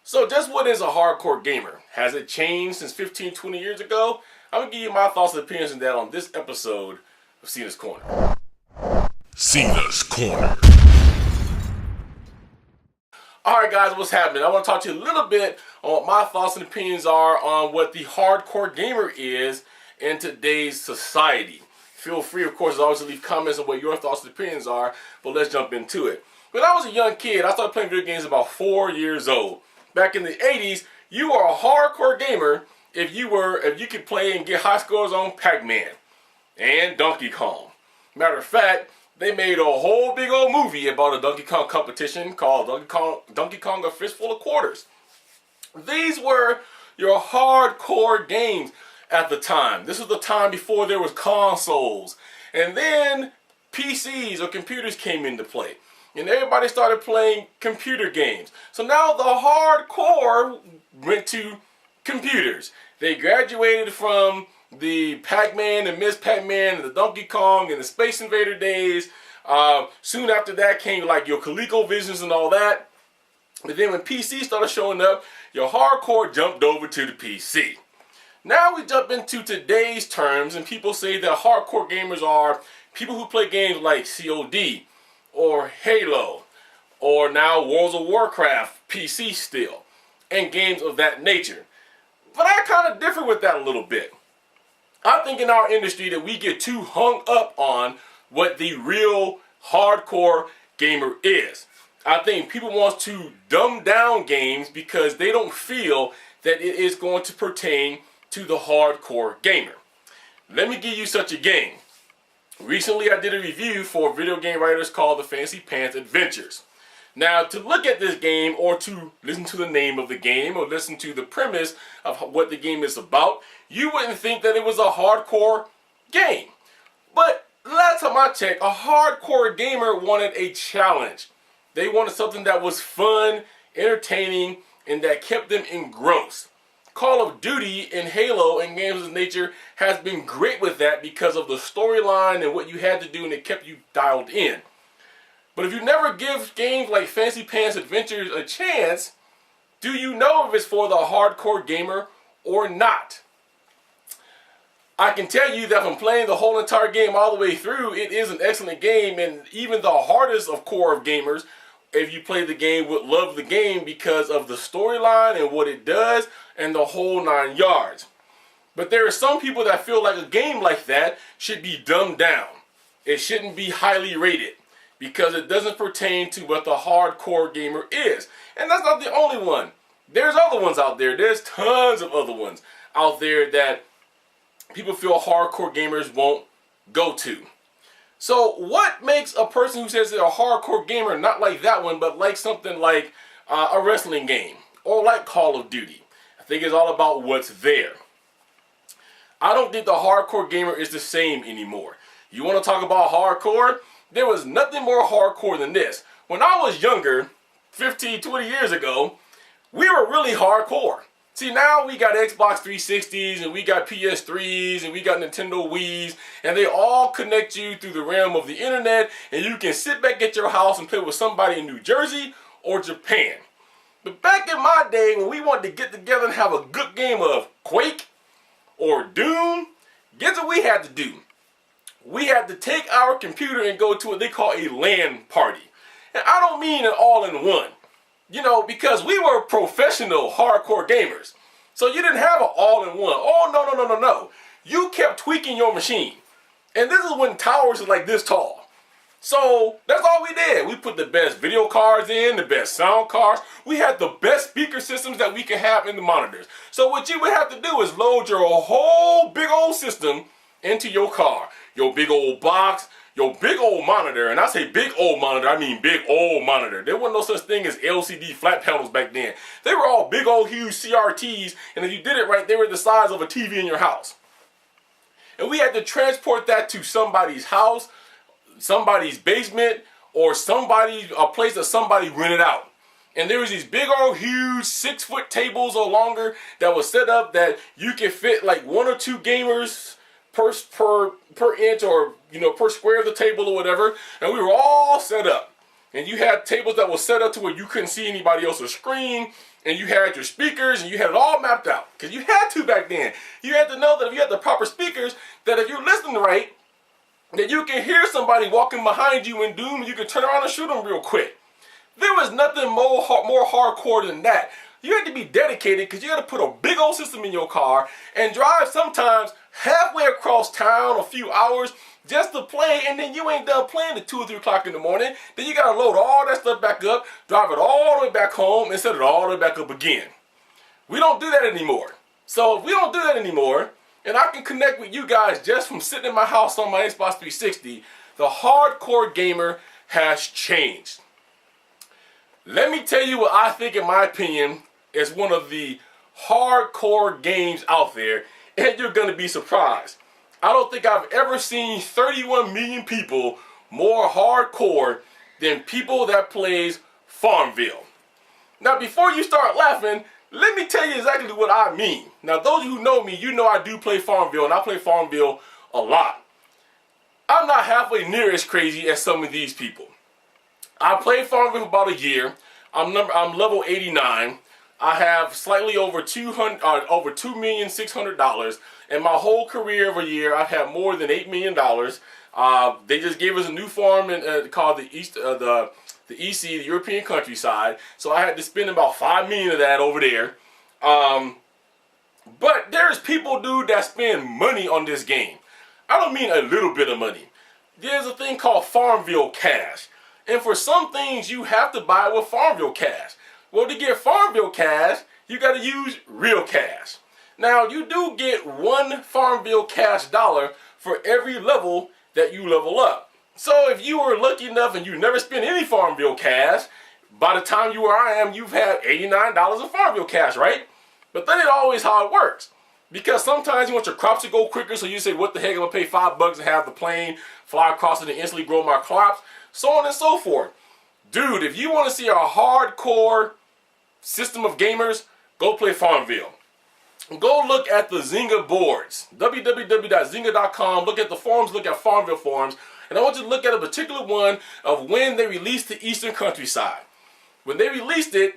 So just what is a hardcore gamer? Has it changed since 15, 20 years ago? I'm going to give you my thoughts and opinions on that on this episode of Cena's Corner. Cena's Corner. Alright guys, what's happening? I want to talk to you a little bit on what my thoughts and opinions are on what the hardcore gamer is in today's society. Feel free, of course, as always, to leave comments on what your thoughts and opinions are, but let's jump into it. When I was a young kid, I started playing video games about 4 years old. Back in the 80s, you were a hardcore gamer if you could play and get high scores on Pac-Man and Donkey Kong. Matter of fact, they made a whole big old movie about a Donkey Kong competition called Donkey Kong A Fistful of Quarters. These were your hardcore games at the time. This was the time before there was consoles. And then PCs or computers came into play. And everybody started playing computer games. So now the hardcore went to computers. They graduated from the Pac-Man and Miss Pac-Man and the Donkey Kong and the Space Invader days. Soon after that came like your ColecoVisions and all that. But then when PC started showing up, your hardcore jumped over to the PC. Now we jump into today's terms, and people say that hardcore gamers are people who play games like COD or Halo or now World of Warcraft PC still, and games of that nature. But I kind of differ with that a little bit. I think in our industry that we get too hung up on what the real hardcore gamer is. I think people want to dumb down games because they don't feel that it is going to pertain to the hardcore gamer. Let me give you such a game. Recently I did a review for video game writers called the Fancy Pants Adventures. Now, to look at this game or to listen to the name of the game or listen to the premise of what the game is about, you wouldn't think that it was a hardcore game. But last time I checked, a hardcore gamer wanted a challenge. They wanted something that was fun, entertaining, and that kept them engrossed. Call of Duty and Halo and games of this nature has been great with that because of the storyline and what you had to do, and it kept you dialed in. But if you never give games like Fancy Pants Adventures a chance, do you know if it's for the hardcore gamer or not? I can tell you that from playing the whole entire game all the way through, it is an excellent game, and even the hardest of core of gamers, if you play the game, would love the game because of the storyline and what it does and the whole 9 yards. But there are some people that feel like a game like that should be dumbed down. It shouldn't be highly rated because it doesn't pertain to what the hardcore gamer is. And that's not the only one. There's other ones out there. There's tons of other ones out there that people feel hardcore gamers won't go to. So what makes a person who says they're a hardcore gamer not like that one, but like something like a wrestling game or like Call of Duty? I think it's all about what's there. I don't think the hardcore gamer is the same anymore. You want to talk about hardcore? There was nothing more hardcore than this. When I was younger, 15, 20 years ago, we were really hardcore. See, now we got Xbox 360s and we got PS3s and we got Nintendo Wiis, and they all connect you through the realm of the internet, and you can sit back at your house and play with somebody in New Jersey or Japan. But back in my day, when we wanted to get together and have a good game of Quake or Doom, guess what we had to do? We had to take our computer and go to what they call a LAN party. And I don't mean an all-in-one. You know, because we were professional hardcore gamers. So you didn't have an all-in-one. Oh, no. You kept tweaking your machine. And this is when towers are like this tall. So that's all we did. We put the best video cards in, the best sound cards. We had the best speaker systems that we could have in the monitors. So what you would have to do is load your whole big old system into your car. Your big old box, your big old monitor. And I say big old monitor, I mean big old monitor. There wasn't no such thing as LCD flat panels back then. They were all big old huge CRTs, and if you did it right, they were the size of a TV in your house. And we had to transport that to somebody's house, somebody's basement, or a place that somebody rented out. And there was these big old huge 6-foot tables or longer that was set up that you could fit like 1 or 2 gamers per inch, or per square of the table or whatever, and we were all set up. and you had tables that were set up to where you couldn't see anybody else's screen, and you had your speakers, and you had it all mapped out. Because you had to back then. You had to know that if you had the proper speakers, that if you're listening right, that you can hear somebody walking behind you in Doom, and you can turn around and shoot them real quick. There was nothing more hardcore than that. You had to be dedicated because you had to put a big old system in your car and drive sometimes halfway across town, a few hours, just to play, and then you ain't done playing at 2 or 3 o'clock in the morning. Then you got to load all that stuff back up, drive it all the way back home, and set it all the way back up again. We don't do that anymore. So if we don't do that anymore, and I can connect with you guys just from sitting in my house on my Xbox 360, the hardcore gamer has changed. Let me tell you what I think, in my opinion, is one of the hardcore games out there, and you're going to be surprised. I don't think I've ever seen 31 million people more hardcore than people that plays Farmville. Now, before you start laughing, let me tell you exactly what I mean. Now, those of you who know me, you know I do play Farmville, and I play Farmville a lot. I'm not halfway near as crazy as some of these people. I played Farmville for about a year. I'm level 89. I have slightly over $2,600,000. In my whole career of a year, I've had more than $8 million. They just gave us a new farm called the EC, the European countryside. So I had to spend about $5 million of that over there. But there's people, dude, that spend money on this game. I don't mean a little bit of money. There's a thing called Farmville Cash. And for some things, you have to buy it with Farmville Cash. Well, to get Farmville Cash, you got to use real cash. Now, you do get one Farmville Cash dollar for every level that you level up. So if you were lucky enough and you never spent any Farmville Cash, by the time you where I am, you've had $89 of Farmville Cash, right? But that ain't always how it works. Because sometimes you want your crops to go quicker, so you say, what the heck, I'm going to pay $5 and have the plane fly across it and instantly grow my crops, so on and so forth. Dude, if you want to see a hardcore system of gamers, go play Farmville. Go look at the Zynga boards, www.zynga.com, look at the forums, look at Farmville forums, and I want you to look at a particular one of when they released the Eastern Countryside. When they released it,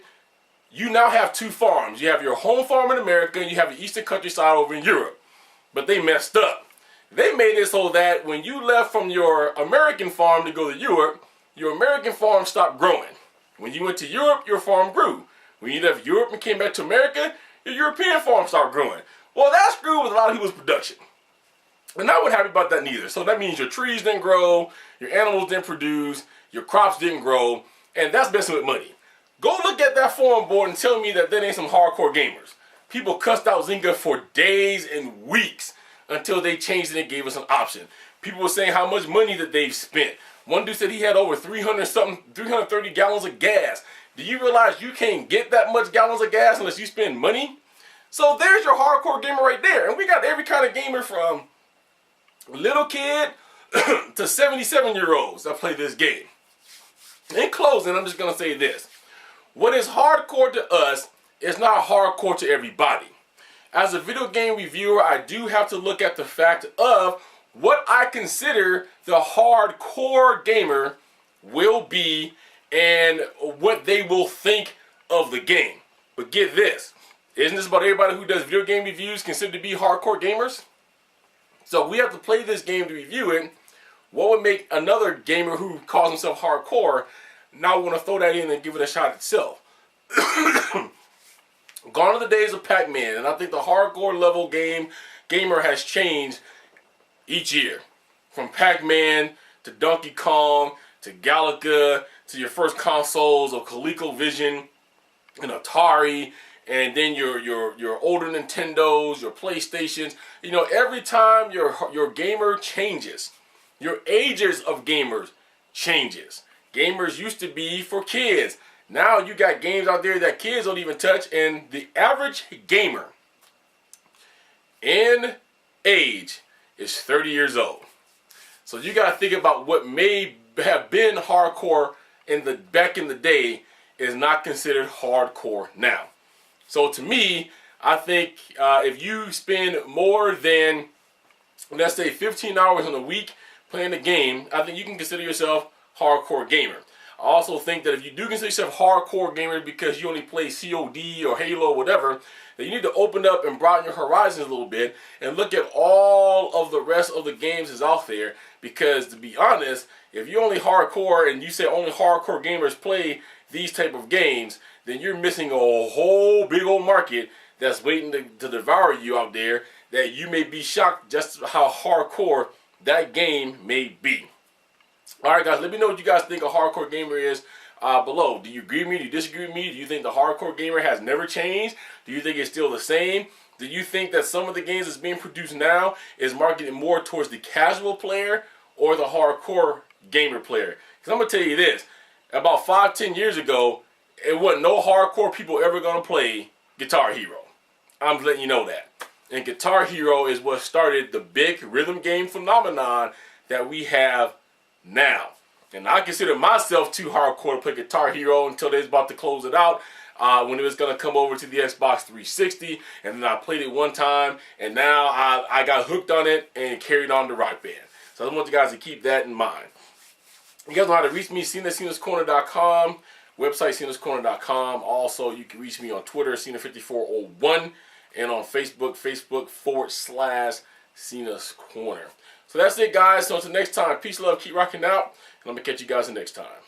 you now have 2 farms. You have your home farm in America, and you have the Eastern Countryside over in Europe. But they messed up. They made it so that when you left from your American farm to go to Europe, your American farm stopped growing. When you went to Europe, your farm grew. When you left Europe and came back to America, your European farm started growing. Well, that screwed with a lot of people's production. And I wasn't happy about that neither. So that means your trees didn't grow, your animals didn't produce, your crops didn't grow, and that's messing with money. Go look at that forum board and tell me that ain't some hardcore gamers. People cussed out Zynga for days and weeks until they changed it and gave us an option. People were saying how much money that they've spent. One dude said he had over 330 gallons of gas. Do you realize you can't get that much gallons of gas unless you spend money? So there's your hardcore gamer right there. And we got every kind of gamer from little kid to 77-year-olds that play this game. In closing, I'm just going to say this. What is hardcore to us is not hardcore to everybody. As a video game reviewer, I do have to look at the fact of what I consider the hardcore gamer will be and what they will think of the game. But get this, isn't this about everybody who does video game reviews considered to be hardcore gamers? So we have to play this game to review it. What would make another gamer who calls himself hardcore not want to throw that in and give it a shot itself? Gone are the days of Pac-Man, and I think the hardcore level gamer has changed each year. From Pac-Man to Donkey Kong to Galaga to your first consoles of ColecoVision and Atari, and then your older Nintendos, your PlayStations. You know, every time your gamer changes, your ages of gamers changes. Gamers used to be for kids. Now you got games out there that kids don't even touch, and the average gamer in age is 30 years old. So you got to think about what may have been hardcore back in the day is not considered hardcore now. So to me, I think if you spend more than, let's say, 15 hours in a week playing the game, I think you can consider yourself hardcore gamer. I also think that if you do consider yourself hardcore gamer because you only play COD or Halo or whatever, that you need to open up and broaden your horizons a little bit and look at all of the rest of the games that's out there. Because to be honest, if you're only hardcore and you say only hardcore gamers play these type of games, then you're missing a whole big old market that's waiting to devour you out there, that you may be shocked just how hardcore that game may be. Alright guys, let me know what you guys think a hardcore gamer is below. Do you agree with me? Do you disagree with me? Do you think the hardcore gamer has never changed? Do you think it's still the same? Do you think that some of the games that's being produced now is marketed more towards the casual player or the hardcore gamer player? Because I'm going to tell you this. About 5-10 years ago, it wasn't no hardcore people ever going to play Guitar Hero. I'm just letting you know that. And Guitar Hero is what started the big rhythm game phenomenon that we have now. And I consider myself too hardcore to play Guitar Hero until they was about to close it out. When it was going to come over to the Xbox 360, and then I played it one time, and now I got hooked on it and carried on to Rock Band. So I want you guys to keep that in mind. You guys know how to reach me, CenaCenasCorner.com, website CenasCorner.com. Also, you can reach me on Twitter, Cena5401, and on Facebook, Facebook.com/Cena's Corner. So that's it, guys. So until next time, peace, love, keep rocking out, and I'm going to catch you guys the next time.